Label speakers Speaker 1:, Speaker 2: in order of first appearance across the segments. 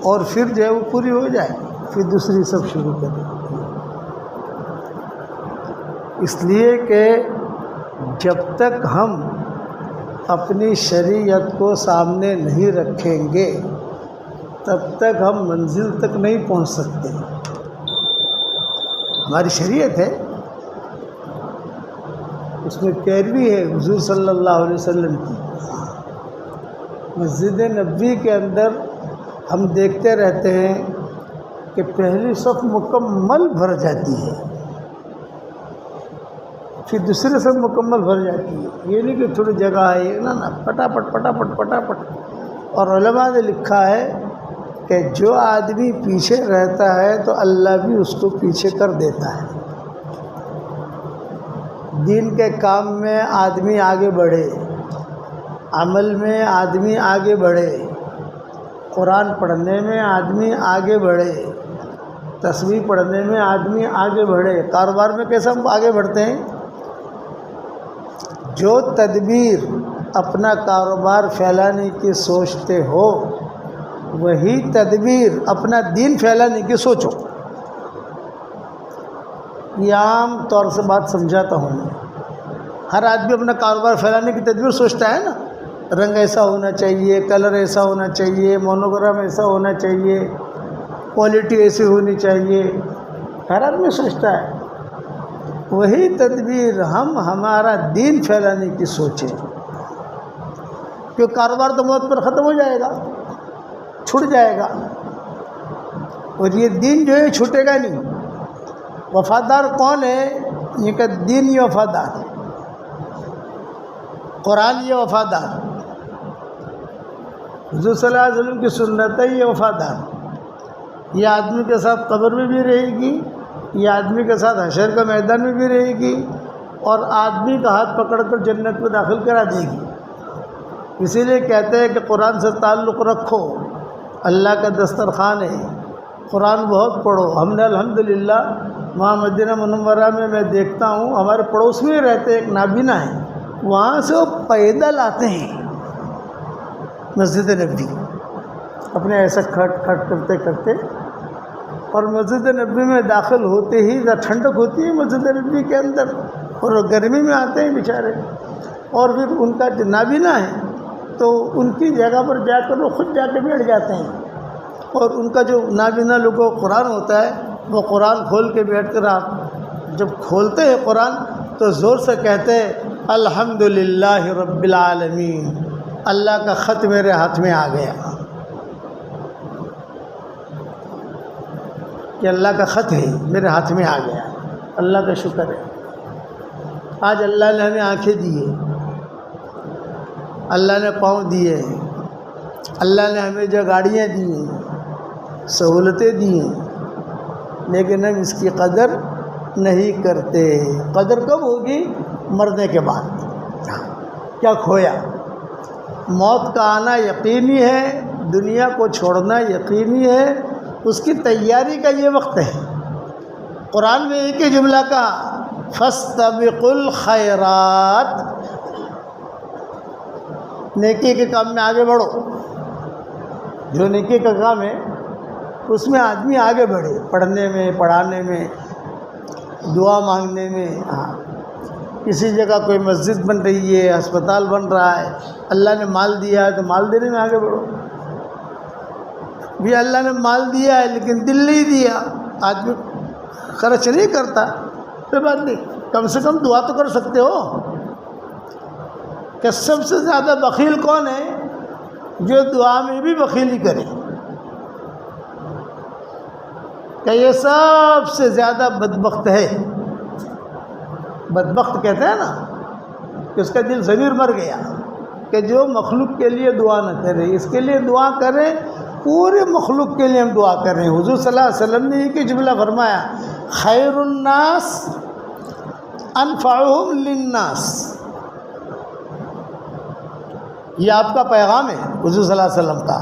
Speaker 1: اور پھر جو ہے وہ پوری ہو جائے پھر دوسری سب شروع کریں. اس لیے کہ جب تک ہم اپنی شریعت کو سامنے نہیں رکھیں گے تب تک ہم منزل تک نہیں پہنچ سکتے. ہماری شریعت ہے، اس میں پیروی ہے حضور صلی اللہ علیہ وسلم کی. مسجد نبوی کے اندر ہم دیکھتے رہتے ہیں کہ پہلی صف مکمل بھر جاتی ہے، پھر دوسری صف مکمل بھر جاتی ہے. یہ نہیں کہ تھوڑی جگہ ہے، یہ نا پٹاپٹ پٹاپٹ پٹاپٹ. اور علماء نے لکھا ہے کہ جو آدمی پیچھے رہتا ہے تو اللہ بھی اس کو پیچھے کر دیتا ہے. دین کے کام میں آدمی آگے بڑھے، عمل میں آدمی آگے بڑھے، قرآن پڑھنے میں آدمی آگے بڑھے، تسبیح پڑھنے میں آدمی آگے بڑھے. کاروبار میں کیسے ہم آگے بڑھتے ہیں؟ جو تدبیر اپنا کاروبار پھیلانے کی سوچتے ہو وہی تدبیر اپنا دین پھیلانے کی سوچو. یہ عام طور سے بات سمجھاتا ہوں میں. ہر آدمی اپنا کاروبار پھیلانے کی تدبیر سوچتا ہے نا، رنگ ایسا ہونا چاہیے، کلر ایسا ہونا چاہیے، مونوگرام ایسا ہونا چاہیے، کوالٹی ایسی ہونی چاہیے، ہر آدمی سوچتا ہے. وہی تدبیر ہم ہمارا دین پھیلانے کی سوچیں، کیونکہ کاروبار تو موت پر ختم ہو جائے گا، چھوٹ جائے گا، اور یہ دین جو ہے چھوٹے گا نہیں. وفادار کون ہے؟ یہ کہ دین یہ وفادار، قرآن یہ وفادار، حضور صلی اللہ علیہ وسلم کی سنت ہے یہ وفادار. یہ آدمی کے ساتھ قبر میں بھی رہے گی، یہ آدمی کے ساتھ حشر کا میدان میں بھی رہے گی، اور آدمی کا ہاتھ پکڑ کر جنت میں داخل کرا دے گی. اسی لیے کہتے ہیں کہ قرآن سے تعلق رکھو، اللہ کا دسترخوان ہے، قرآن بہت پڑھو. ہم نے الحمدللہ وہاں مدینہ منورہ میں دیکھتا ہوں ہمارے پڑوس میں رہتے ایک نابینا ہے، وہاں سے وہ پیدل آتے ہیں مسجد نبوی، اپنے ایسا کھٹ کھٹ کرتے کرتے، اور مسجد نبوی میں داخل ہوتے ہی ٹھنڈک ہوتی ہے مسجد نبوی کے اندر، اور وہ گرمی میں آتے ہیں بیچارے. اور پھر ان کا جو نابینا ہے تو ان کی جگہ پر جا کر وہ خود جا کے بیٹھ جاتے ہیں، اور ان کا جو نابینا لوگوں کو قرآن ہوتا ہے وہ قرآن کھول کے بیٹھ کر، آپ جب کھولتے ہیں قرآن تو زور سے کہتے ہیں الحمدللہ رب العالمین، اللہ کا خط میرے ہاتھ میں آ گیا، کہ اللہ کا خط ہے میرے ہاتھ میں آ گیا، اللہ کا شکر ہے. آج اللہ نے ہمیں آنکھیں دی ہے، اللہ نے پاؤں دیے ہیں، اللہ نے ہمیں جو گاڑیاں دی ہیں، سہولتیں دی ہیں، لیکن ہم اس کی قدر نہیں کرتے. قدر کب ہوگی؟ مرنے کے بعد. کیا کھویا؟ موت کا آنا یقینی ہے، دنیا کو چھوڑنا یقینی ہے، اس کی تیاری کا یہ وقت ہے. قرآن میں ایک ہی جملہ کہا فاستبقوا الخیرات، نیکی کے کام میں آگے بڑھو. جو نیکی کا کام ہے اس میں آدمی آگے بڑھے، پڑھنے میں، پڑھانے میں، دعا مانگنے میں. کسی جگہ کوئی مسجد بن رہی ہے، ہسپتال بن رہا ہے، اللہ نے مال دیا ہے تو مال دینے میں آگے بڑھو. بھی اللہ نے مال دیا ہے لیکن دل نہیں دیا، آدمی خرچ نہیں کرتا، کوئی بات نہیں، کم سے کم دعا تو کر سکتے ہو. کہ سب سے زیادہ بخیل کون ہے؟ جو دعا میں بھی بخیلی کرے. کہ یہ سب سے زیادہ بدبخت ہے. بدبخت کہتے ہیں نا کہ اس کا دل ضمیر مر گیا، کہ جو مخلوق کے لیے دعا نہ کرے. اس کے لیے دعا کرے، پورے مخلوق کے لیے ہم دعا کر رہے ہیں. حضور صلی اللہ علیہ وسلم نے یہ جملہ فرمایا خیر الناس انفعهم للناس. یہ آپ کا پیغام ہے حضور صلی اللہ علیہ وسلم کا.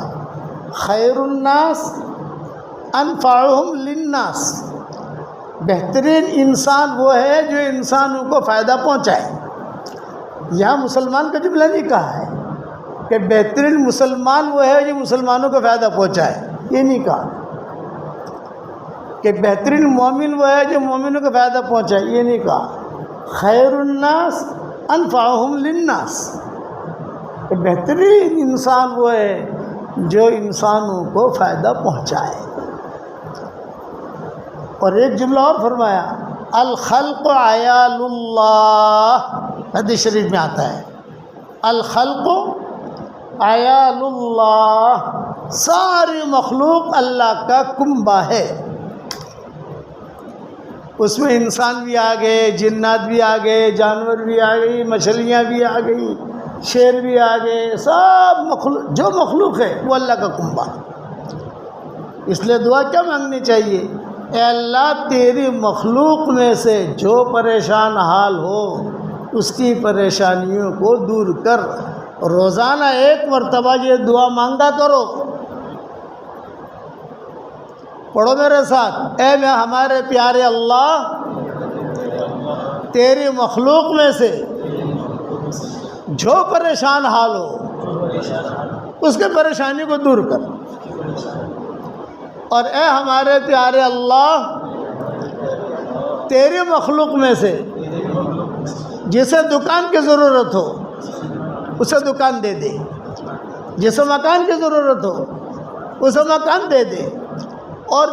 Speaker 1: خیر الناس انفعهم للناس، بہترین انسان وہ ہے جو انسانوں کو فائدہ پہنچائے. یہاں مسلمان کا جملہ نہیں کہا ہے کہ بہترین مسلمان وہ ہے جو مسلمانوں کو فائدہ پہنچائے. یہ نہیں کہا کہ بہترین مومن وہ ہے جو مومنوں کو فائدہ پہنچائے، یہ نہیں کہا خیر الناس انفعہم للناس، کہ بہترین انسان وہ ہے جو انسانوں کو فائدہ پہنچائے۔ اور ایک جملہ اور فرمایا الخلق عیال اللہ، حدیث شریف میں آتا ہے الخلق عیال اللہ، ساری مخلوق اللہ کا کنبہ ہے، اس میں انسان بھی آ گئے، جنات بھی آ گئے، جانور بھی آ گئی، مچھلیاں بھی آ گئی، شیر بھی آ گئے، سب مخلوق جو مخلوق ہے وہ اللہ کا کنبہ ہے۔ اس لیے دعا کیا مانگنی چاہیے؟ اے اللہ تیری مخلوق میں سے جو پریشان حال ہو اس کی پریشانیوں کو دور کر۔ روزانہ ایک مرتبہ یہ دعا مانگا کرو، پڑھو میرے ساتھ، اے میں ہمارے پیارے اللہ تیری مخلوق میں سے جو پریشان حال ہو اس کے پریشانی کو دور کر، اور اے ہمارے پیارے اللہ تیری مخلوق میں سے جسے دکان کی ضرورت ہو اسے دکان دے دے، جسے مکان کی ضرورت ہو اسے مکان دے دے، اور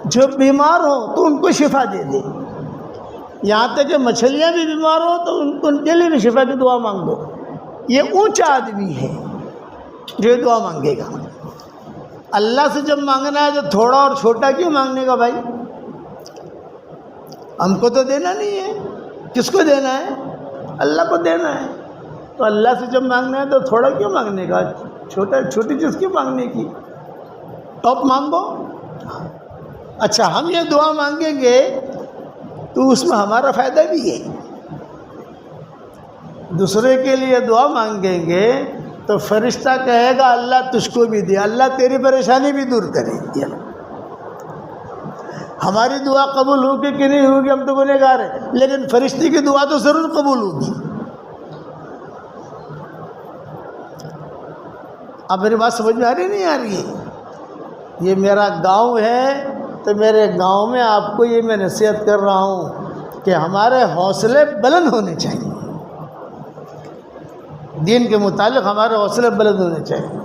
Speaker 1: جو بیمار ہو تو ان کو شفا دے دے، یہاں تک کہ مچھلیاں بھی بیمار ہو تو ان کے لیے بھی شفا کی دعا مانگو۔ یہ اونچا آدمی ہے جو یہ دعا مانگے گا۔ اللہ سے جب مانگنا ہے تو تھوڑا اور چھوٹا کیوں مانگنے کا بھائی؟ ہم کو تو دینا نہیں ہے، کس کو دینا ہے؟ اللہ کو دینا ہے۔ تو اللہ سے جب مانگنا ہے تو تھوڑا کیوں مانگنے کا، چھوٹی چیز کیوں مانگنے کی؟ ٹاپ مانگو۔ اچھا ہم یہ دعا مانگیں گے تو اس میں ہمارا فائدہ بھی ہے، دوسرے کے لیے دعا مانگیں گے تو فرشتہ کہے گا اللہ تجھ کو بھی دے، اللہ تیری پریشانی بھی دور کرے گی۔ ہماری دعا قبول ہوگی کہ نہیں ہوگی ہم تو گنہگار ہیں، لیکن فرشتے کی دعا تو ضرور قبول ہوگی۔ اب میری بات سمجھ میں آ رہی نہیں آ رہی ہے؟ یہ میرا گاؤں ہے تو میرے گاؤں میں آپ کو یہ میں نصیحت کر رہا ہوں کہ ہمارے حوصلے بلند ہونے چاہیے، دین کے متعلق ہمارے حوصلے بلند ہونے چاہیے۔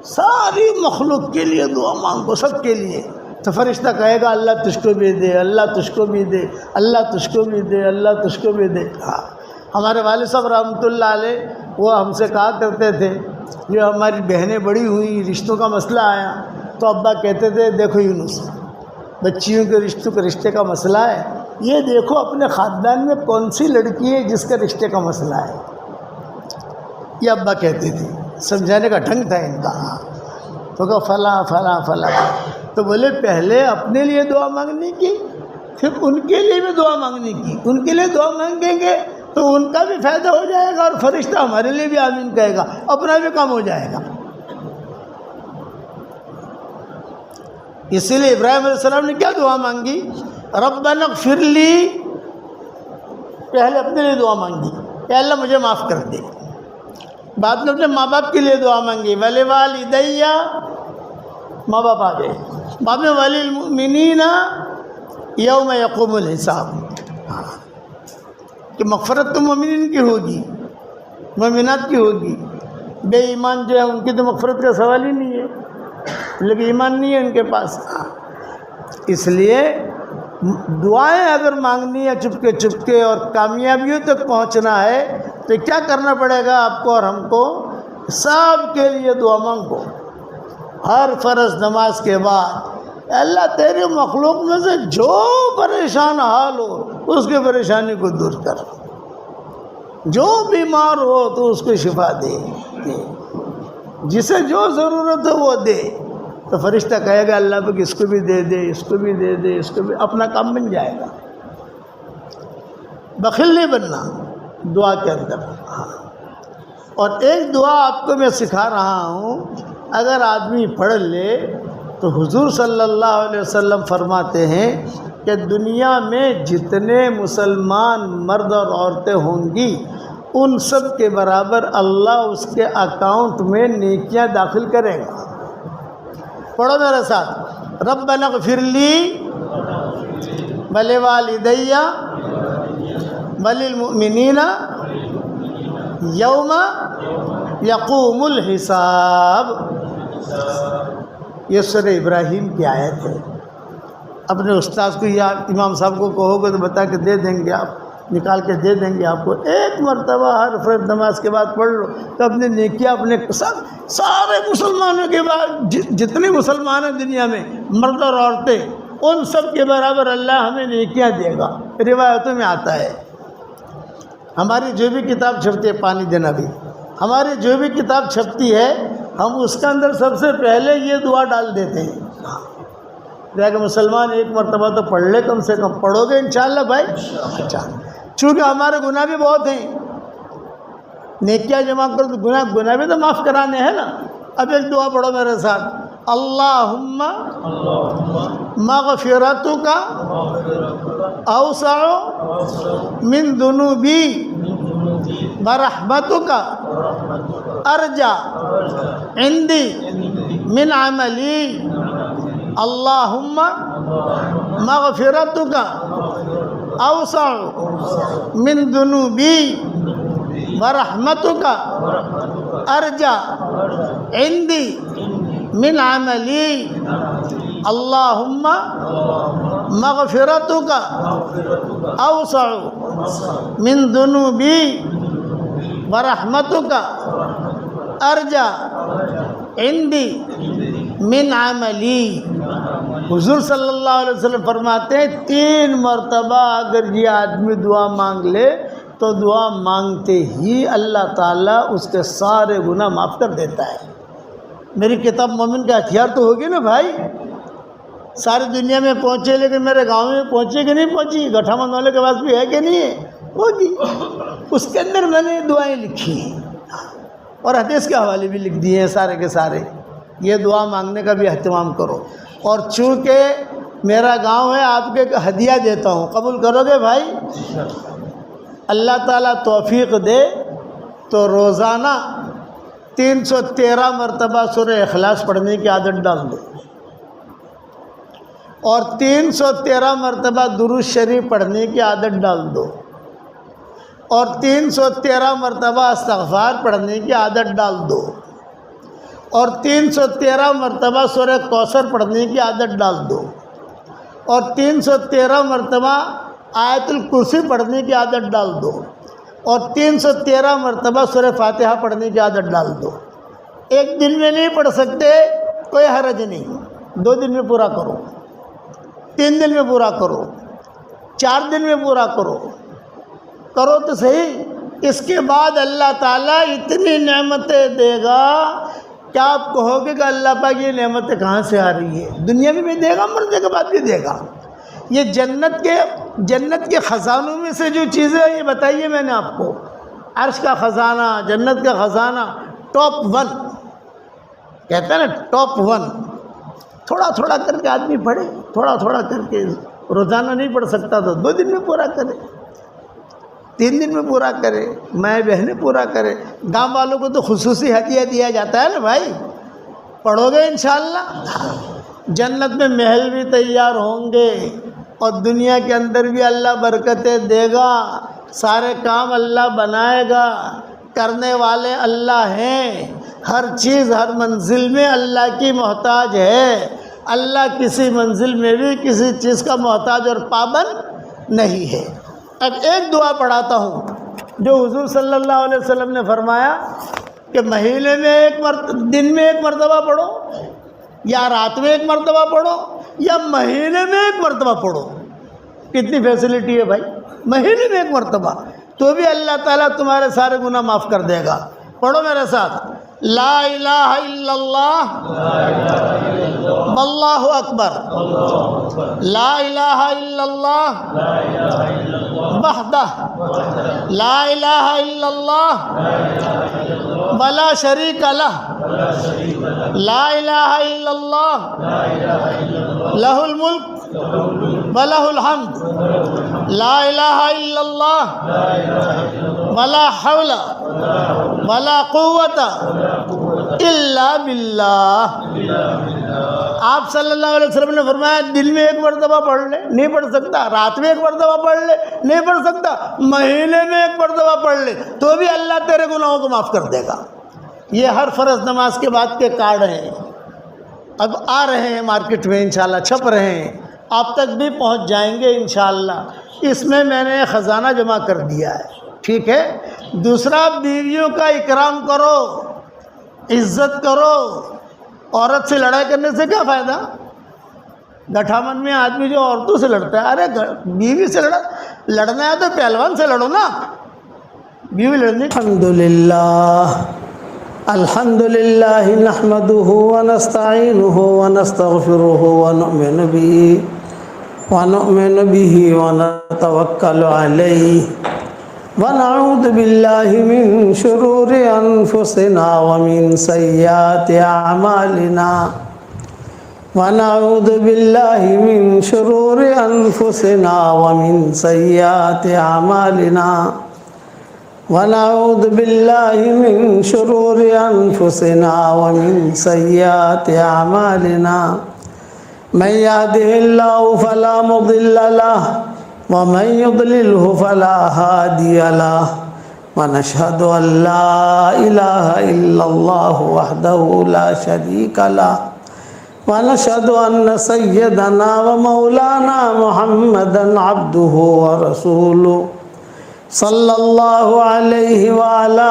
Speaker 1: ساری مخلوق کے لیے دعا مانگو، سب کے لیے، تو فرشتہ کہے گا اللہ تجھ کو بھی دے، اللہ تجھ کو بھی دے، اللہ تجھ کو بھی دے، اللہ تجھ کو بھی دے۔ ہاں ہمارے والد صاحب رحمۃ اللہ علیہ وہ ہم سے کہا کرتے تھے، جو ہماری بہنیں بڑی ہوئی، رشتوں کا مسئلہ آیا تو ابا کہتے تھے دیکھو یونس، بچیوں کے رشتے کا مسئلہ ہے، یہ دیکھو اپنے خاندان میں کون سی لڑکی ہے جس کا رشتے کا مسئلہ ہے، یہ ابا کہتے تھے، سمجھانے کا ڈھنگ تھا ان کا۔ تو کہا فلاں فلاں فلاں، تو بولے پہلے اپنے لیے دعا مانگنے کی، پھر ان کے لیے بھی دعا مانگنے کی، ان کے لیے دعا مانگیں گے تو ان کا بھی فائدہ ہو جائے گا، اور فرشتہ ہمارے لیے بھی آمین کہے گا، اپنا بھی کام ہو جائے گا۔ اسی لیے ابراہیم علیہ السلام نے کیا دعا مانگی؟ ربنا اغفر لی، پہلے اپنے لیے دعا مانگی کہ اللہ مجھے معاف کر دے، بعد میں اپنے ماں باپ کے لیے دعا مانگی، وَلِوَالِدَيَّ، ماں باپ آ گئے، بعد میں وَلِلْمُؤْمِنِينَ یوم یقوم الحساب، کہ مغفرت تو مومنین کی ہوگی، مومنات کی ہوگی، بے ایمان جو ہے ان کی تو مغفرت کا سوال ہی نہیں ہے، لیکن ایمان نہیں ہے ان کے پاس۔ اس لیے دعائیں اگر مانگنی ہے چپکے چپکے اور کامیابیوں تک پہنچنا ہے تو کیا کرنا پڑے گا آپ کو اور ہم کو؟ سب کے لیے دعا مانگو، ہر فرض نماز کے بعد اللہ تیری مخلوق میں سے جو پریشان حال ہو اس کی پریشانی کو دور کر، جو بیمار ہو تو اس کو شفا دے، جسے جو ضرورت ہے وہ دے، تو فرشتہ کہے گا اللہ پاک اس کو بھی دے دے، اس کو بھی دے دے، اس کو بھی، اپنا کام بن جائے گا۔ بخیل نہیں بننا دعا کے اندر۔ اور ایک دعا آپ کو میں سکھا رہا ہوں، اگر آدمی پڑھ لے تو حضور صلی اللہ علیہ وسلم فرماتے ہیں کہ دنیا میں جتنے مسلمان مرد اور عورتیں ہوں گی ان سب کے برابر اللہ اس کے اکاؤنٹ میں نیکیاں داخل کرے گا۔ پڑھو میرے ساتھ، ربنا اغفر لی ولوالدی وللمؤمنین یوم یقوم الحساب۔ یہ سورہ ابراہیم کی آیت ہے۔ اپنے استاذ کو یا امام صاحب کو کہو گے تو بتا کے دے دیں گے، آپ نکال کے دے دیں گے آپ کو۔ ایک مرتبہ ہر فرض نماز کے بعد پڑھ لو تو اپنی نیکیاں اپنے سارے مسلمانوں کے بعد جتنے مسلمان ہیں دنیا میں، مرد اور عورتیں، ان سب کے برابر اللہ ہمیں نیکیاں دے گا۔ روایتوں میں آتا ہے، ہماری جو بھی کتاب چھپتی ہے، پانی دینا بھی، ہماری جو بھی کتاب چھپتی ہے ہم اس کے اندر سب سے پہلے یہ دعا ڈال دیتے ہیں کہ مسلمان ایک مرتبہ تو پڑھ لے، کم سے کم پڑھو گے انشاءاللہ بھائی؟ اچھا، چونکہ ہمارے گناہ بھی بہت ہیں، نیکیاں جمع کر تو گناہ بھی تو معاف کرانے ہیں نا۔ اب ایک دعا پڑھو میرے ساتھ، اللہم مغفرتک اوسع من ذنوبی ورحمتک ارجع عندی من عملی، اللہم مغفرتک اوسع من ذنوبی ورحمتک ارجع عندی من عملی، اللہم مغفرتک اوسع من ذنوبی ورحمتک ارجع عندی من عملی۔ حضور صلی اللہ علیہ وسلم فرماتے ہیں 3 مرتبہ اگر یہ آدمی دعا مانگ لے تو دعا مانگتے ہی اللہ تعالیٰ اس کے سارے گناہ معاف کر دیتا ہے۔ میری کتاب مومن کا ہتھیار تو ہوگی نا بھائی، ساری دنیا میں پہنچے، لیکن میرے گاؤں میں پہنچے کہ نہیں پہنچی؟ گٹھا مند والے کے پاس بھی ہے کہ نہیں ہے؟ ہوگی۔ اس کے اندر میں نے دعائیں لکھی ہیں اور حدیث کے حوالے بھی لکھ دیے ہیں سارے کے سارے۔ یہ دعا مانگنے کا بھی اہتمام کرو، اور چونکہ میرا گاؤں ہے آپ کے ہدیہ دیتا ہوں، قبول کرو گے بھائی؟ اللہ تعالیٰ توفیق دے تو روزانہ 313 مرتبہ سورہ اخلاص پڑھنے کی عادت ڈال دو، اور 313 مرتبہ درود شریف پڑھنے کی عادت ڈال دو، اور 313 مرتبہ استغفار پڑھنے کی عادت ڈال دو، اور 313 مرتبہ سورہ کوثر پڑھنے کی عادت ڈال دو، اور 313 مرتبہ آیت الکرسی پڑھنے کی عادت ڈال دو، اور 313 مرتبہ سورہ فاتحہ پڑھنے کی عادت ڈال دو۔ ایک دن میں نہیں پڑھ سکتے کوئی حرج نہیں، 2 دن میں پورا کرو، 3 دن میں پورا کرو، 4 دن میں پورا کرو تو صحیح۔ اس کے بعد اللہ تعالیٰ اتنی نعمتیں دے گا کہ آپ کہو گے کہ اللہ پاک یہ نعمتیں کہاں سے آ رہی ہے؟ دنیا میں بھی دے گا، مرنے کے بعد بھی دے گا۔ یہ جنت کے خزانوں میں سے جو چیزیں ہیں یہ بتائیے میں نے آپ کو، عرش کا خزانہ، جنت کا خزانہ، ٹاپ 1 کہتے ہیں نا، ٹاپ 1۔ تھوڑا تھوڑا کر کے آدمی پڑھے، تھوڑا تھوڑا کر کے، روزانہ نہیں پڑھ سکتا تو 2 دن میں پورا کرے، 3 دن میں پورا کرے، مائیں بہنیں پورا کرے۔ گاؤں والوں کو تو خصوصی ہدیہ دیا جاتا ہے نا بھائی، پڑھو گے انشاءاللہ؟ جنت میں محل بھی تیار ہوں گے، اور دنیا کے اندر بھی اللہ برکتیں دے گا، سارے کام اللہ بنائے گا، کرنے والے اللہ ہیں، ہر چیز ہر منزل میں اللہ کی محتاج ہے، اللہ کسی منزل میں بھی کسی چیز کا محتاج اور پابند نہیں ہے۔ اب ایک دعا پڑھاتا ہوں جو حضور صلی اللہ علیہ وسلم نے فرمایا کہ مہینے میں دن میں 1 مرتبہ پڑھو، یا رات میں 1 مرتبہ پڑھو، یا مہینے میں 1 مرتبہ پڑھو۔ کتنی فیسلٹی ہے بھائی، مہینے میں 1 مرتبہ، تو بھی اللہ تعالیٰ تمہارے سارے گناہ معاف کر دے گا۔ پڑھو میرے ساتھ، لا الہ الا اللہ واللہ اکبر، لا الہ الا اللہ وحدہ، لا الہ الا اللہ ولا شریک لہ لا الہ الا اللہ لہ الملک ولہ الحمد لا الہ الا اللہ ولا حول ولا قوت الا باللہ۔ آپ صلی اللہ علیہ وسلم نے فرمایا دن میں ایک مرتبہ پڑھ لے، نہیں پڑھ سکتا، رات میں ایک مرتبہ پڑھ لے، نہیں پڑھ سکتا، مہینے میں ایک مرتبہ پڑھ لے تو بھی اللہ تیرے گناہوں کو معاف کر دے گا۔ یہ ہر فرض نماز کے بعد کے کارڈ ہیں، اب آ رہے ہیں مارکیٹ میں انشاءاللہ، چھپ رہے ہیں، آپ تک بھی پہنچ جائیں گے انشاءاللہ۔ اس میں نے خزانہ جمع کر دیا ہے، ٹھیک ہے۔ دوسرا، بیویوں کا اکرام کرو، عزت کرو۔ عورت سے لڑائی کرنے سے کیا فائدہ؟ گٹھا من میں آدمی جو عورتوں سے لڑتا ہے، ارے بیوی سے لڑنا ہے تو پہلوان سے لڑو نا، بیوی لڑنے۔ الحمدللہ نحمدہ ونستعینہ ونستغفرہ ونؤمن بہ ونتوکل علیہ ونعوذ باللہ من شرور انفسنا ومن سیئات اعمالنا ونعوذ باللہ من شرور انفسنا ومن سیئات اعمالنا ونعوذ باللہ من شرور انفسنا ومن سیئات اعمالنا من يهده الله فلا مضل له ومن يضلله فلا هادي له ونشهد أن لا إله إلا الله وحده لا شريك له ونشهد أن سيدنا ومولانا محمدا عبده ورسوله صلى الله عليه وعلى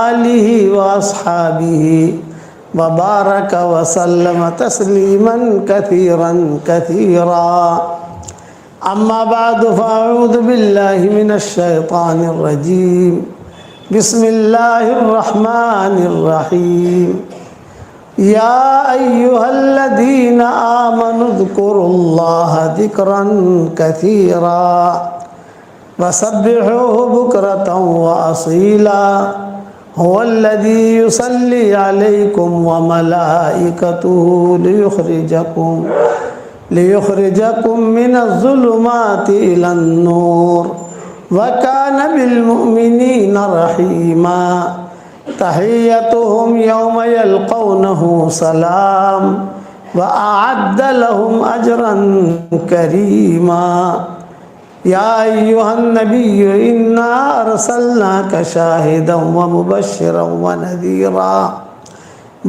Speaker 1: آله وأصحابه وبارك وسلم تسليما كثيرا كثيرا أما بعد فأعوذ بالله من الشيطان الرجيم بسم الله الرحمن الرحيم يا أيها الذين آمنوا اذكروا الله ذكرا كثيرا وسبحوه بكرة وأصيلا هو الذي يصلي عليكم وملائكته ليخرجكم من الظلمات إلى النور وكان بالمؤمنين رحيما تحيتهم يوم يلقونه سلام وأعد لهم أجرا كريما يا أيها النبي إنا أرسلناك شاهدا ومبشرا ونذيرا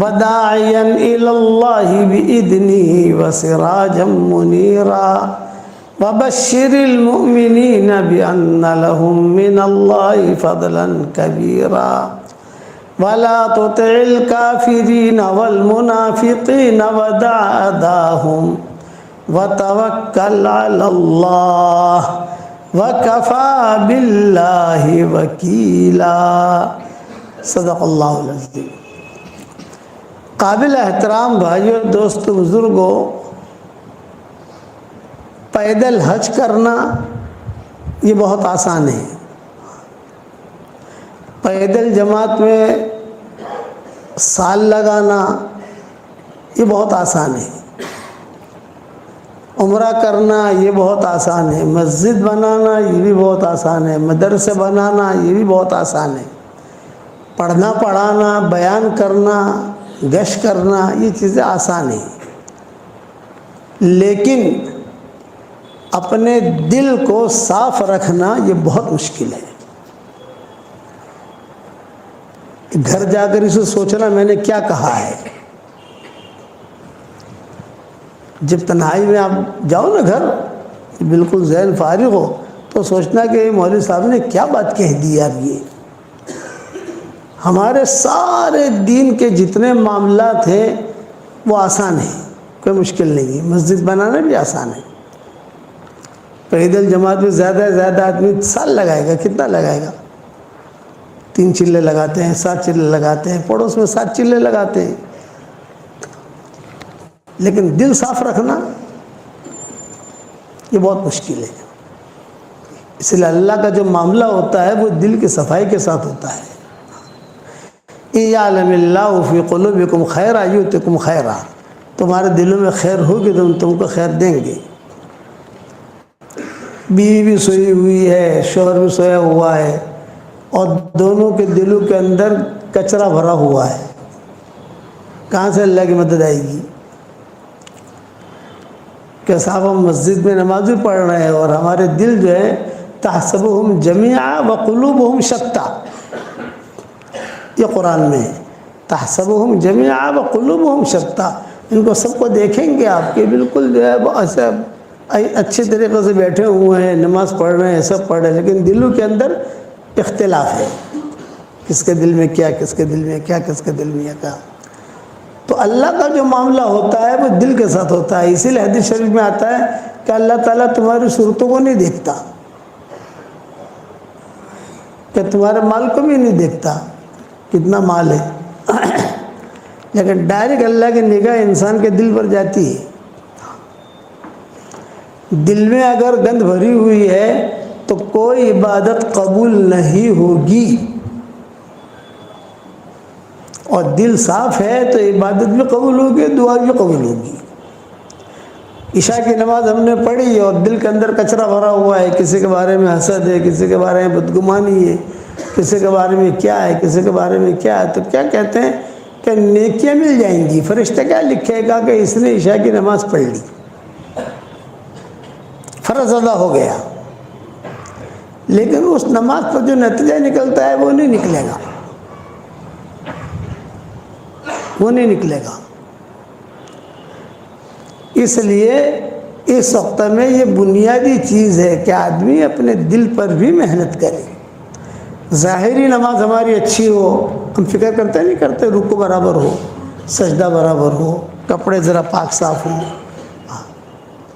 Speaker 1: وداعيا إلى الله بإذنه وسراجا منيرا وبشر المؤمنين بأن لهم من الله فضلا كبيرا ولا تطع الكافرين والمنافقين ودع أذاهم وتوکل علی اللہ وکفى باللہ وکیلا۔ صدق اللہ العظیم۔ قابل احترام بھائیوں، دوستوں، بزرگوں، پیدل حج کرنا یہ بہت آسان ہے۔ پیدل جماعت میں سال لگانا یہ بہت آسان ہے۔ عمرہ کرنا یہ بہت آسان ہے۔ مسجد بنانا یہ بھی بہت آسان ہے۔ مدرسے بنانا یہ بھی بہت آسان ہے۔ پڑھنا پڑھانا، بیان کرنا، گشت کرنا یہ چیزیں آسان ہیں، لیکن اپنے دل کو صاف رکھنا یہ بہت مشکل ہے۔ گھر جا کر اسے سوچنا میں نے کیا کہا ہے۔ جب تنہائی میں آپ جاؤ نا گھر، بالکل ذہن فارغ ہو، تو سوچنا کہ مولوی صاحب نے کیا بات کہہ دی یار۔ یہ ہمارے سارے دین کے جتنے معاملات ہیں وہ آسان ہیں، کوئی مشکل نہیں ہے۔ مسجد بنانا بھی آسان ہے۔ پیدل جماعت میں زیادہ سے زیادہ آدمی سال لگائے گا، کتنا لگائے گا؟ 3 چلے لگاتے ہیں، 7 چلے لگاتے ہیں، پڑوس میں 7 چلے لگاتے ہیں۔ لیکن دل صاف رکھنا یہ بہت مشکل ہے۔ اس لیے اللہ کا جو معاملہ ہوتا ہے وہ دل کی صفائی کے ساتھ ہوتا ہے۔ یعلم اللہ فی قلوبکم خیرا یؤتکم خیرا، تمہارے دلوں میں خیر ہوگی تو ہم تم کو خیر دیں گے۔ بیوی بھی سوئی ہوئی ہے، شوہر بھی سویا ہوا ہے، اور دونوں کے دلوں کے اندر کچرا بھرا ہوا ہے، کہاں سے اللہ کی مدد آئے گی؟ کہ صاحب ہم مسجد میں نماز بھی پڑھ رہے ہیں اور ہمارے دل جو ہے تحسبهم جميعا وقلوبهم شتى، یہ قرآن میں ہے، تحسبهم جميعا وقلوبهم شتى، ان کو سب کو دیکھیں گے آپ کے بالکل جو ہے ایسے اچھے طریقے سے بیٹھے ہوئے ہیں، نماز پڑھ رہے ہیں، سب پڑھ رہے ہیں، لیکن دلوں کے اندر اختلاف ہے، کس کے دل میں کیا، کس کے دل میں کیا، کس کے دل میں کیا۔ تو اللہ کا جو معاملہ ہوتا ہے وہ دل کے ساتھ ہوتا ہے، اسی لیے حدیث شریف میں آتا ہے کہ اللہ تعالیٰ تمہاری صورتوں کو نہیں دیکھتا، کہ تمہارے مال کو بھی نہیں دیکھتا کتنا مال ہے، لیکن ڈائریکٹ اللہ کی نگاہ انسان کے دل پر جاتی ہے۔ دل میں اگر گند بھری ہوئی ہے تو کوئی عبادت قبول نہیں ہوگی، اور دل صاف ہے تو عبادت بھی قبول ہوگی، دعا بھی قبول ہوگی۔ عشاء کی نماز ہم نے پڑھی اور دل کے اندر کچرا بھرا ہوا ہے، کسی کے بارے میں حسد ہے، کسی کے بارے میں بدگمانی ہے، کسی کے بارے میں کیا ہے، کسی کے بارے میں کیا ہے، تو کیا کہتے ہیں کہ نیکیاں مل جائیں گی، فرشتہ کیا لکھے گا کہ اس نے عشاء کی نماز پڑھ لی، فرض ادا ہو گیا، لیکن اس نماز پر جو نتیجہ نکلتا ہے وہ نہیں نکلے گا، وہ نہیں نکلے گا۔ اس لیے اس وقت میں یہ بنیادی چیز ہے کہ آدمی اپنے دل پر بھی محنت کرے۔ ظاہری نماز ہماری اچھی ہو، ہم فکر کرتے نہیں کرتے، رکوع برابر ہو، سجدہ برابر ہو، کپڑے ذرا پاک صاف ہوں،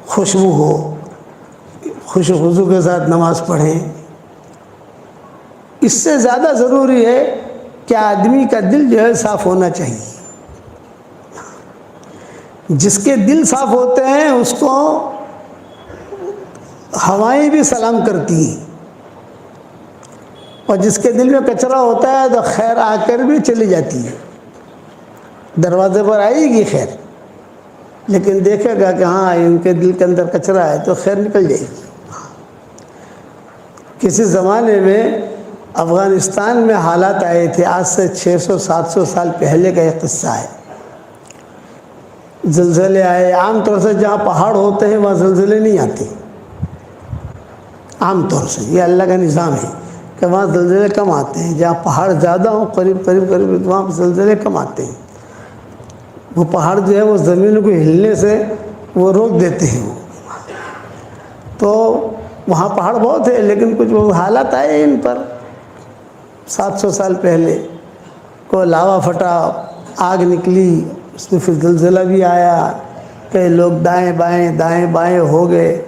Speaker 1: خوشبو ہو، خوش و خضو کے ساتھ نماز پڑھیں۔ اس سے زیادہ ضروری ہے کہ آدمی کا دل جو ہے صاف ہونا چاہیے۔ جس کے دل صاف ہوتے ہیں اس کو ہوائیں بھی سلام کرتی ہیں، اور جس کے دل میں کچرا ہوتا ہے تو خیر آ کر بھی چلی جاتی ہے، دروازے پر آئے گی خیر، لیکن دیکھے گا کہ ہاں ان کے دل کے اندر کچرا ہے تو خیر نکل جائے گی۔ کسی زمانے میں افغانستان میں حالات آئے تھے، آج سے 600-700 سال پہلے کا ایک قصہ ہے۔ زلزلے آئے، عام طور سے جہاں پہاڑ ہوتے ہیں وہاں زلزلے نہیں آتے، عام طور سے یہ اللہ کا نظام ہے کہ وہاں زلزلے کم آتے ہیں، جہاں پہاڑ زیادہ ہوں قریب وہاں زلزلے کم آتے ہیں۔ وہ پہاڑ جو ہے وہ زمین کو ہلنے سے وہ روک دیتے ہیں، تو وہاں پہاڑ بہت ہے، لیکن کچھ وہ حالات آئے ان پر 700 سال پہلے، کو لاوا پھٹا، آگ نکلی، اس میں پھر زلزلہ بھی آیا، کئی لوگ دائیں بائیں ہو گئے،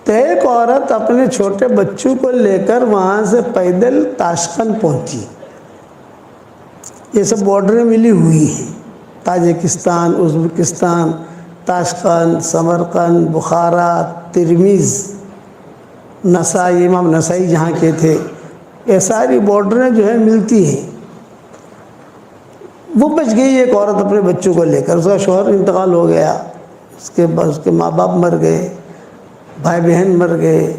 Speaker 1: تو ایک عورت اپنے چھوٹے بچوں کو لے کر وہاں سے پیدل تاشقند پہنچی۔ یہ سب بارڈریں ملی ہوئی ہیں، تاجکستان، ازبکستان، تاشقند، سمرقند، بخارا، ترمیز، نسائی، امام نسائی جہاں کے تھے، یہ ساری بارڈریں جو ہیں ملتی ہیں۔ وہ بچ گئی ایک عورت اپنے بچوں کو لے کر، اس کا شوہر انتقال ہو گیا، اس کے ماں باپ مر گئے، بھائی بہن مر گئے،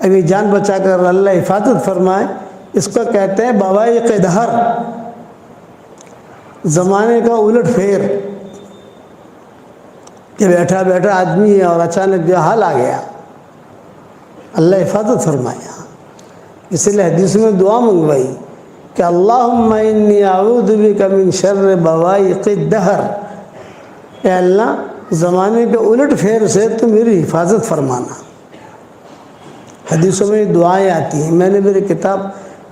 Speaker 1: ابھی جان بچا کر اللہ حفاظت فرمائے، اس کو کہتے ہیں بوائق دہر، زمانے کا الٹ پھیر، کہ بیٹھا بیٹھا آدمی ہے اور اچانک جو حال آ گیا، اللہ حفاظت فرمایا۔ اس لیے حدیث میں دعا منگوائی کہ اللہم انی اعوذ بک من شر بوائق الدہر، اے اللہ زمانے کے الٹ پھیر سے تو میری حفاظت فرمانا۔ حدیثوں میں دعائیں آتی ہیں، میں نے میری کتاب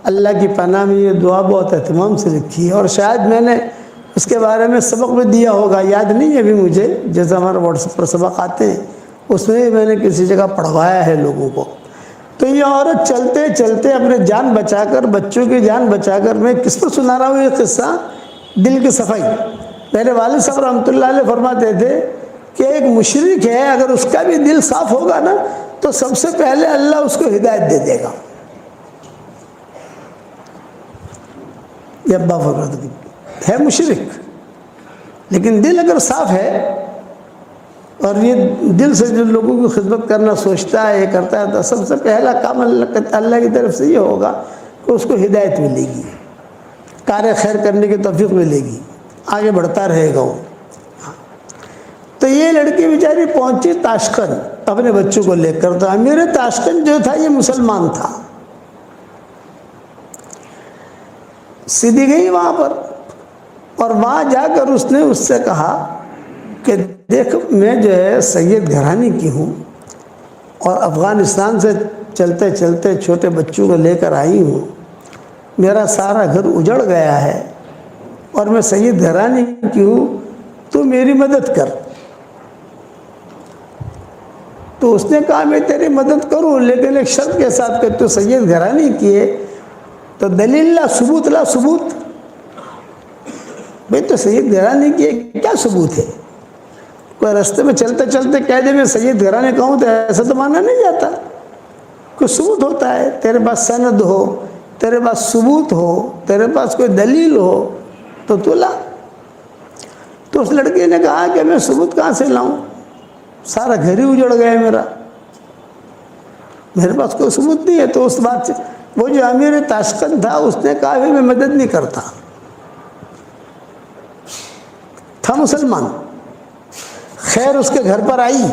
Speaker 1: اللہ کی پناہ میں یہ دعا بہت اہتمام سے لکھی ہے، اور شاید میں نے اس کے بارے میں سبق بھی دیا ہوگا، یاد نہیں ہے ابھی مجھے، جیسے ہمارے واٹس ایپ پر سبق آتے ہیں اس میں میں نے کسی جگہ پڑھوایا ہے لوگوں کو۔ تو یہ عورت چلتے چلتے اپنے جان بچا کر، بچوں کی جان بچا کر، میں کس پر سنا رہا ہوں یہ قصہ؟ دل کی صفائی۔ میرے والد صاحب رحمۃ اللہ علیہ فرماتے تھے کہ ایک مشرک ہے، اگر اس کا بھی دل صاف ہوگا نا تو سب سے پہلے اللہ اس کو ہدایت دے دے گا۔ یہ ابا فروخت کی ہے مشرک، لیکن دل اگر صاف ہے اور یہ دل سے جو لوگوں کی خدمت کرنا سوچتا ہے، یہ کرتا ہے، تو سب سے پہلا کام اللہ کی طرف سے یہ ہوگا کہ اس کو ہدایت ملے گی، کار خیر کرنے کی توفیق ملے گی، آگے بڑھتا رہے گا وہ۔ تو یہ لڑکی بیچاری پہنچی تاشقند اپنے بچوں کو لے کر، تو امیر تاشقند جو تھا یہ مسلمان تھا، سیدھی گئی وہاں پر، اور وہاں جا کر اس نے اس سے کہا کہ دیکھ میں جو ہے سید گھرانے کی ہوں، اور افغانستان سے چلتے چلتے چھوٹے بچوں کو لے کر آئی ہوں، میرا سارا گھر اجڑ گیا ہے، اور میں سید گھرانے کی ہوں، تو میری مدد کر۔ تو اس نے کہا میں تیری مدد کروں، لیکن ایک شرط کے ساتھ کہ تو سید گھرانے کی ہے تو دلیل لا، ثبوت لا، ثبوت۔ بھئی تو سید گھرانے کی ہے، کیا ثبوت ہے؟ کوئی رستے میں چلتے چلتے کہہ دے میں سید گھرانے کا ہوں تو ایسا تو مانا نہیں جاتا، کوئی ثبوت ہوتا ہے، تیرے پاس سند ہو، تیرے پاس ثبوت ہو، تیرے پاس کوئی دلیل ہو تو تو لا۔ تو اس لڑکی نے کہا کہ میں ثبوت کہاں سے لاؤں، سارا گھر ہی اجڑ گیا میرا، میرے پاس کوئی ثبوت نہیں ہے۔ تو اس بات سے وہ جو امیر تاشقند تھا اس نے کہا کہ میں مدد نہیں کرتا، تھا مسلمان، خیر اس کے گھر پر آئی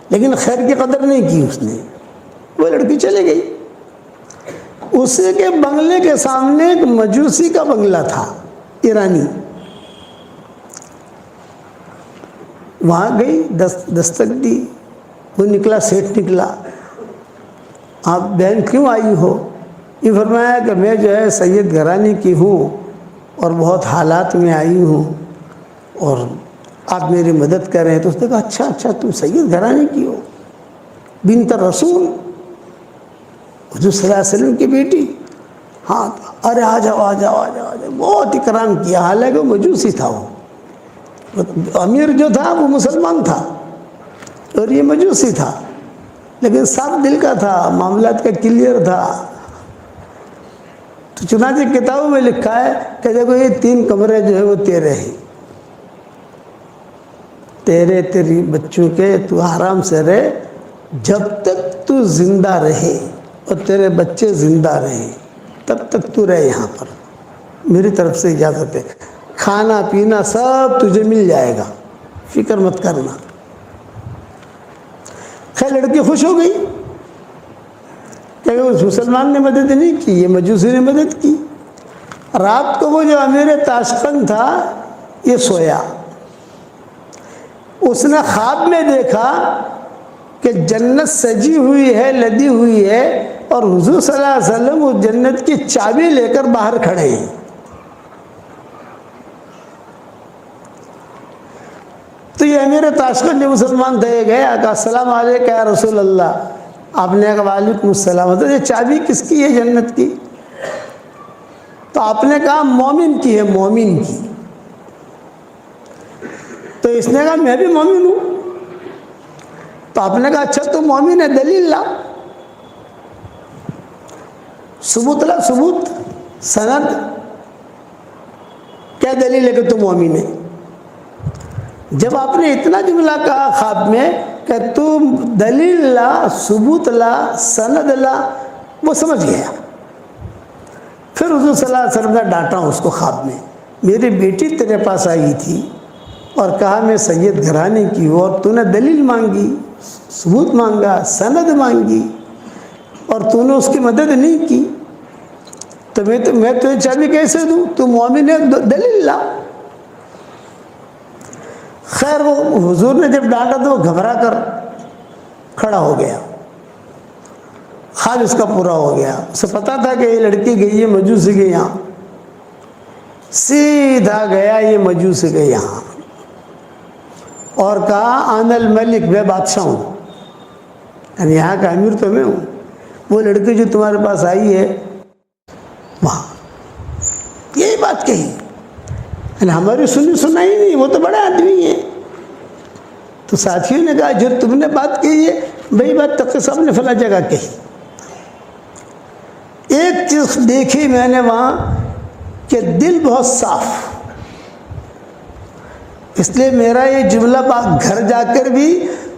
Speaker 1: لیکن خیر کی قدر نہیں کی اس نے، وہ لڑکی چلے گئی۔ اس کے بنگلے کے سامنے ایک مجوسی کا بنگلہ تھا، ایرانی، وہاں گئی، دستک دی، وہ نکلا، سیٹ نکلا، آپ بہن کیوں آئی ہو؟ یہ فرمایا کہ میں جو ہے سید گھرانے کی ہوں اور بہت حالات میں آئی ہوں اور آپ میری مدد کریں۔ تو اس نے کہا اچھا اچھا تم سید گھرانے کی ہو، بنت رسول، حضور صلی اللہ علیہ وسلم کی بیٹی؟ ہاں، ارے آ جاؤ آ جاؤ آ جاؤ آ جاؤ، بہت اکرام کیا، حالانکہ وہ مجوسی تھا، وہ امیر جو تھا وہ مسلمان تھا اور یہ مجوسی تھا، لیکن صاف دل کا تھا، معاملات کا کلیئر تھا۔ تو چنانچہ کتابوں میں لکھا ہے کہ دیکھو یہ 3 کمرے جو ہے وہ تیرے ہیں، تیری بچوں کے، تو آرام سے رہے جب تک تو زندہ رہے اور تیرے بچے زندہ رہے، تب تک تو رہے یہاں پر، میری طرف سے اجازت ہے، کھانا پینا سب تجھے مل جائے گا، فکر مت کرنا۔ خیر لڑکی خوش ہو گئی کہ اس مسلمان نے مدد نہیں کی، یہ مجوسی نے مدد کی۔ رات کو وہ جو امیر تاشقند تھا یہ سویا، اس نے خواب میں دیکھا کہ جنت سجی ہوئی ہے، لدی ہوئی ہے، اور حضور صلی اللہ علیہ وسلم اس جنت کی چابی لے کر باہر کھڑے ہیں۔ تو یہ امیر تاشقند جو مسلمان تھے گئے، کہا السلام علیکم یا رسول اللہ۔ آپ نے کہا وعلیکم السلام۔ تو یہ چابی کس کی ہے جنت کی؟ تو آپ نے کہا مومن کی ہے، مومن کی۔ تو اس نے کہا میں بھی مومن ہوں۔ تو آپ نے کہا اچھا تو مومن ہے، دلیل لا، ثبوت لا، ثبوت، سند، کیا دلیل ہے کہ تو مومن ہے؟ جب آپ نے اتنا جملہ کہا خواب میں کہ تم دلیل لا، ثبوت لا، سند لا، وہ سمجھ گیا۔ پھر حضور صلی اللہ علیہ وسلم نے ڈانٹا اس کو خواب میں، میری بیٹی تیرے پاس آئی تھی اور کہا میں سید گھرانے کی ہوں، اور تو نے دلیل مانگی، ثبوت مانگا، سند مانگی، اور تو نے اس کی مدد نہیں کی، تو میں تجھے چابی کیسے دوں؟ تو مومن ہے، دلیل لا۔ خیر وہ حضور نے جب ڈانٹا تو وہ گھبرا کر کھڑا ہو گیا، خواب اس کا پورا ہو گیا۔ اسے پتا تھا کہ یہ لڑکی گئی ہے مجوسی کے یہاں، سیدھا گیا یہ مجوسی کے یہاں اور کہا آن الملک، میں بادشاہ ہوں، یعنی یہاں کا امیر تو میں ہوں۔ وہ لڑکی جو تمہارے پاس آئی ہے وہاں یہی بات کہی، یعنی ہماری سنائی نہیں، وہ تو بڑا آدمی ہے۔ تو ساتھیوں نے کہا جو تم نے بات کہی ہے وہی بات تقی صاحب نے فلاں جگہ کہی۔ ایک چیز دیکھی میں نے وہاں کہ دل بہت صاف. اس لیے میرا یہ جملہ گھر جا کر بھی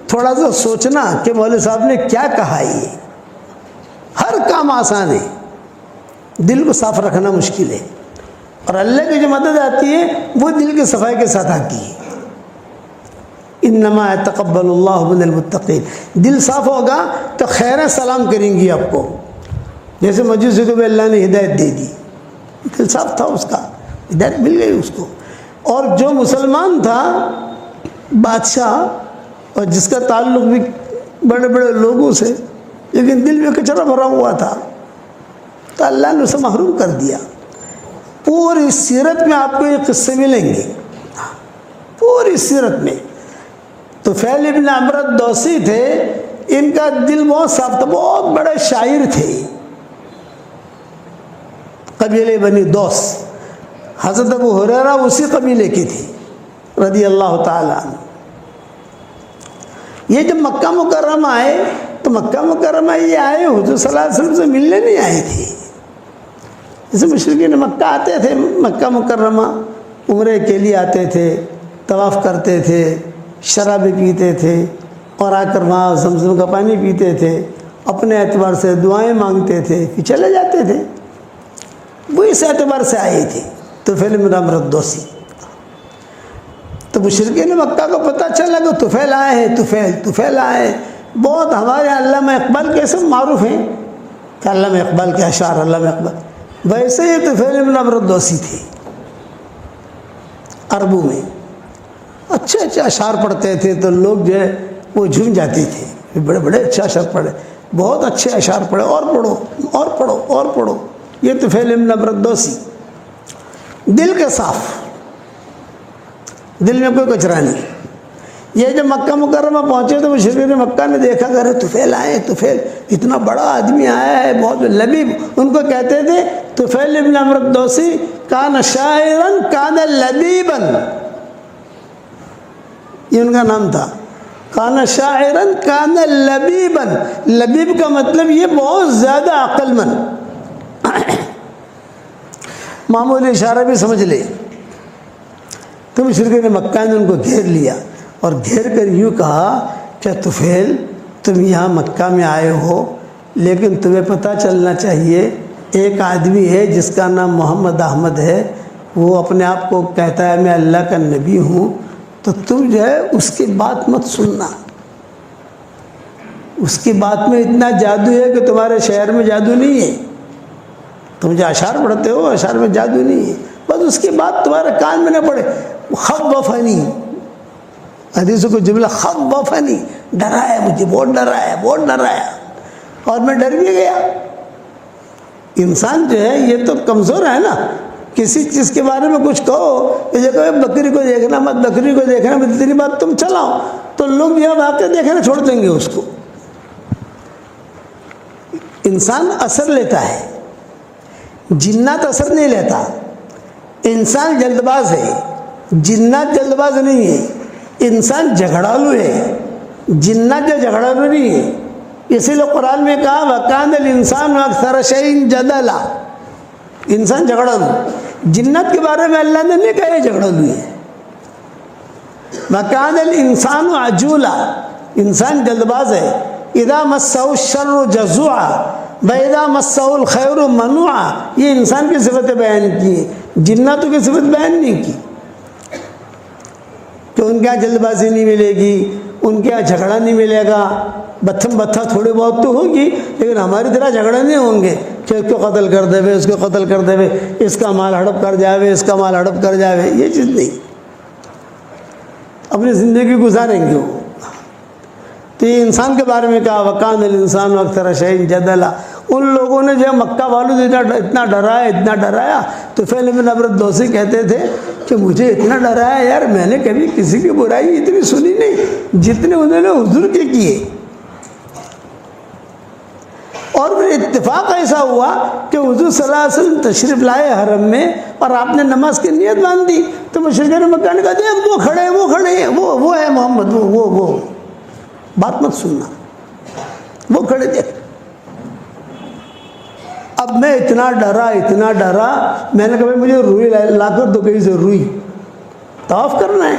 Speaker 1: تھوڑا سا سوچنا کہ مولوی صاحب نے کیا کہا. یہ ہر کام آسان ہے، دل کو صاف رکھنا مشکل ہے، اور اللہ کی جو مدد آتی ہے وہ دل کی صفائی کے ساتھ آتی ہے. انما یتقبل اللہ من المتقین. دل صاف ہوگا تو خیریں سلام کریں گی آپ کو. جیسے مجوسی کو بھی اللہ نے ہدایت دے دی، دل صاف تھا اس کا، ہدایت مل گئی اس کو. اور جو مسلمان تھا بادشاہ، اور جس کا تعلق بھی بڑے بڑے لوگوں سے، لیکن دل میں کچرا بھرا ہوا تھا، تو اللہ نے اسے محروم کر دیا. پوری سیرت میں آپ کو یہ قصے ملیں گے، پوری سیرت میں. طفیل ابن عمرو الدوسی تھے، ان کا دل بہت صاف تھا، بہت بڑے شاعر تھے، قبیلے بنی دوس. حضرت ابو ہریرہ اسی قبیلے کی تھی رضی اللہ تعالیٰ عنہ. یہ جب مکہ مکرمہ آئے تو مکہ مکرمہ یہ آئے حضور صلی اللہ علیہ وسلم سے ملنے نہیں آئے تھے. جیسے مشرکین مکہ آتے تھے مکہ مکرمہ عمرے کے لیے آتے تھے، طواف کرتے تھے، شرابیں پیتے تھے، اور آ کر وہاں زمزم کا پانی پیتے تھے، اپنے اعتبار سے دعائیں مانگتے تھے، پھر چلے جاتے تھے. وہ اس اعتبار سے آئے تھے طفیل بن عمرو الدوسی. تو مشرکین مکہ کو پتہ چلا کہ طفیل آئے ہیں، طفیل آئے ہیں. بہت ہمارے علامہ اقبال کے سب معروف ہیں کہ علامہ اقبال کے اشعار، علامہ اقبال. ویسے یہ طفیل بن عمرو الدوسی تھے، عربوں میں اچھے اچھے اشعار پڑھتے تھے تو لوگ جو ہے وہ جھوم جاتے تھے. بڑے بڑے اچھے اشعار پڑھے، بہت اچھے اشعار پڑھے، اور پڑھو اور پڑھو اور پڑھو. یہ طفیل بن عمرو الدوسی دل کے صاف، دل میں کوئی کچرا نہیں. یہ جب مکہ مکرمہ پہنچے تو مشرکین مکہ نے دیکھا کہ ارے طفیل آئے، طفیل اتنا بڑا آدمی آیا ہے، بہت لبیب. ان کو کہتے تھے طفیل بن عمرو الدوسی کان شاعرا کان لبیبا، یہ ان کا نام تھا. کان شاعرا کان لبیبا. لبیب کا مطلب یہ بہت زیادہ عقل مند. معمولی اشارہ بھی سمجھ لے. تو مشرکین مکہ نے ان کو گھیر لیا اور گھیر کر یوں کہا کہ طفیل تم یہاں مکہ میں آئے ہو، لیکن تمہیں پتہ چلنا چاہیے ایک آدمی ہے جس کا نام محمد احمد ہے، وہ اپنے آپ کو کہتا ہے میں اللہ کا نبی ہوں، تو تم جو ہے اس کی بات مت سننا. اس کی بات میں اتنا جادو ہے کہ تمہارے شہر میں جادو نہیں ہے. تم جو اشعار پڑھتے ہو اشعار میں جادو نہیں ہے، بس اس کی بات تمہارے کان میں نہ پڑے. خوفنی، حدیثوں کو جملہ خوفنی، ڈرایا مجھے، بہت ڈرایا، اور میں ڈر بھی گیا. انسان جو ہے یہ تو کمزور ہے نا. کسی چیز کے بارے میں کچھ کہو، یہ کہو بکری کو دیکھنا مت، بکری کو دیکھنا مت، اتنی بات تم چلاؤ تو لوگ یہ واقعہ دیکھنا چھوڑ دیں گے اس کو. انسان اثر لیتا ہے، جنات اثر نہیں لیتا. انسان جلد باز ہے، جنات جلد باز نہیں ہے. انسان جھگڑالو ہے، جنات جو جھگڑالو نہیں ہے. اسی لیے قرآن میں کہا وَكَانَ الْإِنسَانُ أَكْثَرَ شَيْءٍ جَدَلًا. انسان جھگڑالو. جنات کے بارے میں اللہ نے نہیں کہا یہ جھگڑالو ہے. وَكَانَ الْإِنسَانُ عَجُولًا. انسان جلد باز ہے. اِذَا مَسَّهُ الشَّرُّ جَزُوعًا وَإِذَا مَسَّهُ الْخَيْرُ مَنُوعًا. یہ انسان کی صفتیں بیان کی ہیں، جناتوں کی صفت بیان نہیں کی کہ ان کے یہاں جلد بازی نہیں ملے گی، ان کے یہاں جھگڑا نہیں ملے گا. بتھم بتھا تھوڑی بہت تو ہوگی، لیکن ہماری طرح جھگڑے نہیں ہوں گے کہ اس کو قتل کر دے، اس کو قتل کر دے، اس کا مال ہڑپ کر جاوے، اس کا مال ہڑپ کر جاوے. یہ چیز نہیں، اپنی زندگی گزاریں گے وہ. تو یہ انسان کے بارے میں کہا وَكَانَ الْإِنسَانُ أَكْثَرَ شَيْءٍ جَدَلًا. ان لوگوں نے جو مکہ والوں سے اتنا ڈرایا تو طفیل بن عمرو الدوسی کہتے تھے کہ مجھے اتنا ڈرایا یار، میں نے کبھی کسی کی برائی اتنی سنی نہیں جتنے انہوں نے حضور کے کیے. اور پھر اتفاق ایسا ہوا کہ حضور صلی اللہ علیہ وسلم تشریف لائے حرم میں اور آپ نے نماز کی نیت باندھ دی تو مشرکین مکہ نے کہا دیکھ وہ کھڑے ہیں، وہ ہے محمد، وہ بات مت سننا، وہ کھڑے دیکھ. اب میں اتنا ڈرا، میں نے کہا بھائی مجھے روئی لا کر دو کہیں سے روئی، طواف کرنا ہے،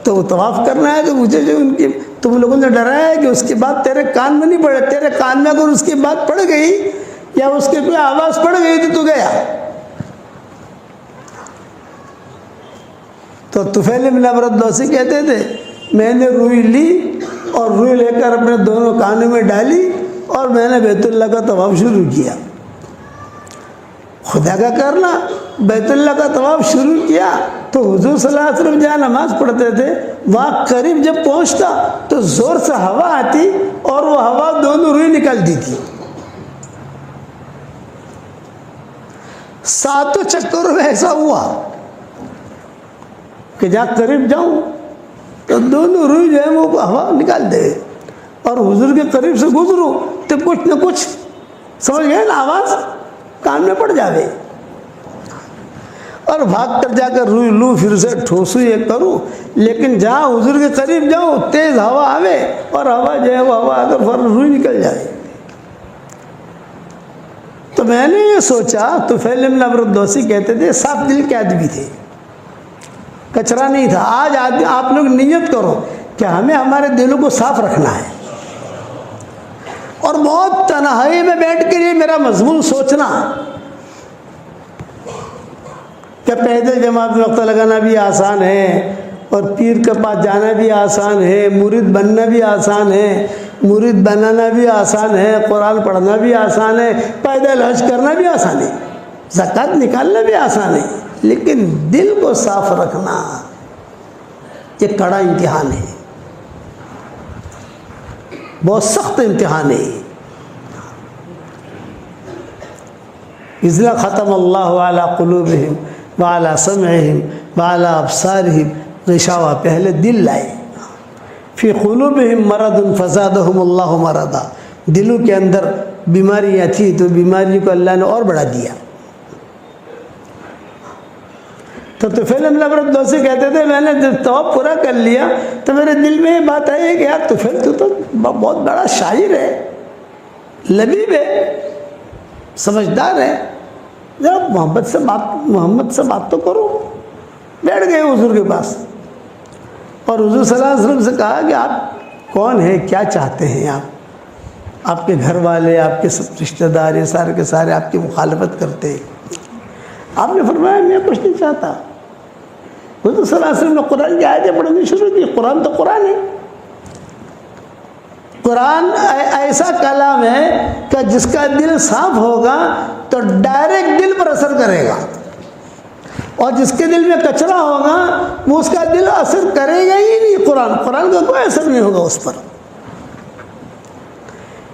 Speaker 1: تو وہ طواف کرنا ہے، تو مجھے جو ان کی تم لوگوں نے ڈرایا ہے کہ اس کی بات تیرے کان میں نہیں پڑے، تیرے کان میں اگر اس کی بات پڑ گئی یا اس کی کوئی آواز پڑ گئی تو گیا۔ تو طفیل بن عمرو الدوسی کہتے تھے میں نے روئی لی اور روئی لے کر اپنے دونوں کانوں میں ڈالی اور میں نے بیت اللہ کا طواف شروع کیا۔ خدا کا کرنا، بیت اللہ کا طواف شروع کیا تو حضور صلی اللہ علیہ وسلم جہاں نماز پڑھتے تھے وہاں قریب جب پہنچتا تو زور سے ہوا آتی اور وہ ہوا دونوں روئی نکلتی تھی۔ 7 چکروں میں ایسا ہوا کہ جہاں قریب جاؤں تو دونوں روئی جو ہے وہ ہوا نکال دے، اور حضور کے قریب سے گزروں تو کچھ نہ کچھ سمجھ گئے نا، آواز کان میں پڑ جاوے، اور بھاگ کر جا کر روئی لوں، پھر سے ٹھوسوں یہ کروں، لیکن جہاں حضور کے قریب جاؤں تیز ہوا آوے اور ہوا جو ہے وہ ہوا آ کر فوراً روئی نکل جائے۔ تو میں نے یہ سوچا، طفیل بن عمرو الدوسی کہتے تھے صاف دل کے آدمی تھے، کچرا نہیں تھا۔ آج آپ لوگ نیت کرو کہ ہمیں ہمارے دلوں کو صاف رکھنا ہے، اور بہت تنہائی میں بیٹھ کے یہ میرا مضمون سوچنا کہ پیدل جماعت میں وقت لگانا بھی آسان ہے، اور پیر کے پاس جانا بھی آسان ہے، مرید بننا بھی آسان ہے، مرید بنانا بھی آسان ہے، قرآن پڑھنا بھی آسان ہے، پیدل حج کرنا بھی آسان ہے، زکوٰۃ نکالنا بھی آسان ہے، لیکن دل کو صاف رکھنا یہ کڑا امتحان ہے، بہت سخت امتحان ہے۔ اذ ختم اللہ علی قلوبہم وعلی سمعہم وعلی ابصارہم غشاوہ، پہلے دل لائے، فی قلوبہم مرض فزادہم اللہ مرضا، دلوں کے اندر بیماریاں تھیں تو بیماری کو اللہ نے اور بڑھا دیا۔ تو طفیل بن عمرو الدوسی کہتے تھے میں نے جب طواف پورا کر لیا تو میرے دل میں یہ بات آئی کہ یار طفیل تو بہت بڑا شاعر ہے، لبیب ہے، سمجھدار ہے، ذرا محمد سے بات تو کرو۔ بیٹھ گئے حضور کے پاس اور حضور صلی اللہ علیہ وسلم سے کہا کہ آپ کون ہیں، کیا چاہتے ہیں، آپ کے گھر والے، آپ کے سب رشتہ دار یہ سارے کے سارے آپ کی مخالفت کرتے ہیں۔ آپ نے فرمایا میں کچھ نہیں چاہتا۔ حضور صلی اللہ علیہ وسلم نے قرآن کی آیتیں پڑھنی شروع کی۔ قرآن تو قرآن ہے، قرآن ایسا کلام ہے کہ جس کا دل صاف ہوگا تو ڈائریکٹ دل پر اثر کرے گا، اور جس کے دل میں کچرا ہوگا وہ اس کا دل اثر کرے گا ہی نہیں۔ قرآن کا کوئی اثر نہیں ہوگا اس پر۔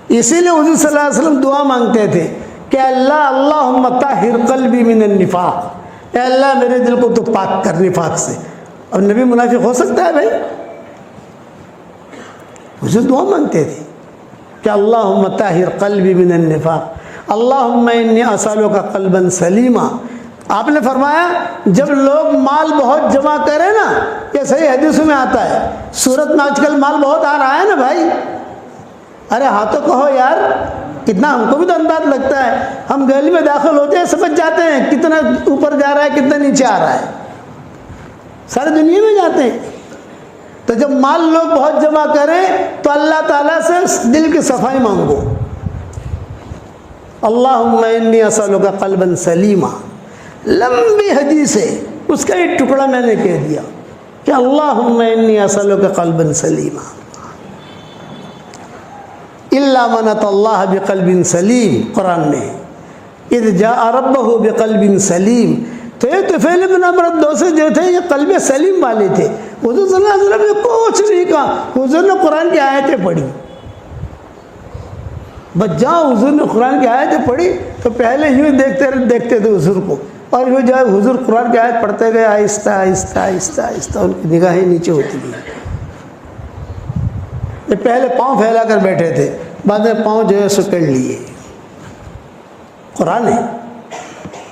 Speaker 1: اسی لیے حضور صلی اللہ علیہ وسلم دعا مانگتے تھے کہ اللہم طہر قلبی من النفاق، اے اللہ میرے دل کو تو پاک کر نفاق سے۔ اور نبی منافق ہو سکتا ہے بھائی؟ مجھے دعا مانگتے تھے کہ اللہم طہر قلبی من النفاق، اللہم انی اسألک قلبا سلیما۔ آپ نے فرمایا جب لوگ مال بہت جمع کریں نا، یہ صحیح حدیثوں میں آتا ہے، صورت میں آج کل مال بہت آ رہا ہے نا بھائی، ارے ہاں تو کہو یار، کتنا ہم کو بھی تو انداز لگتا ہے، ہم گلی میں داخل ہوتے ہیں سمجھ جاتے ہیں کتنا اوپر جا رہا ہے کتنا نیچے آ رہا ہے، ساری دنیا میں جاتے ہیں۔ تو جب مال لوگ بہت جمع کریں تو اللہ تعالیٰ سے دل کی صفائی مانگو، اللہم انی اسألک قلبا سلیما۔ لمبی حدیث ہے، اس کا ایک ٹکڑا میں نے کہہ دیا کہ اللہم انی اسألک قلبا سلیما، الا من اتى اللہ بقلب سلیم، قرآن میں اذ جاء ربہ بقلب سلیم۔ تو یہ طفیل بن عمرو الدوسی جو تھے یہ قلب سلیم والے تھے۔ حضور صلی اللہ علیہ وسلم نے کچھ نہیں کہا، حضور نے قرآن کی آیتیں پڑھی، بس جہاں حضور نے قرآن کی آیتیں پڑھی تو پہلے یوں دیکھتے تھے حضور کو، اور وہ جو ہے حضور قرآن کی آیت پڑھتے گئے آہستہ آہستہ آہستہ آہستہ، ان کی نگاہیں نیچے ہوتی گئی۔ یہ پہلے پاؤں پھیلا کر بیٹھے تھے، بعد میں پاؤں جو ہے سکڑ لیے۔ قرآن ہے۔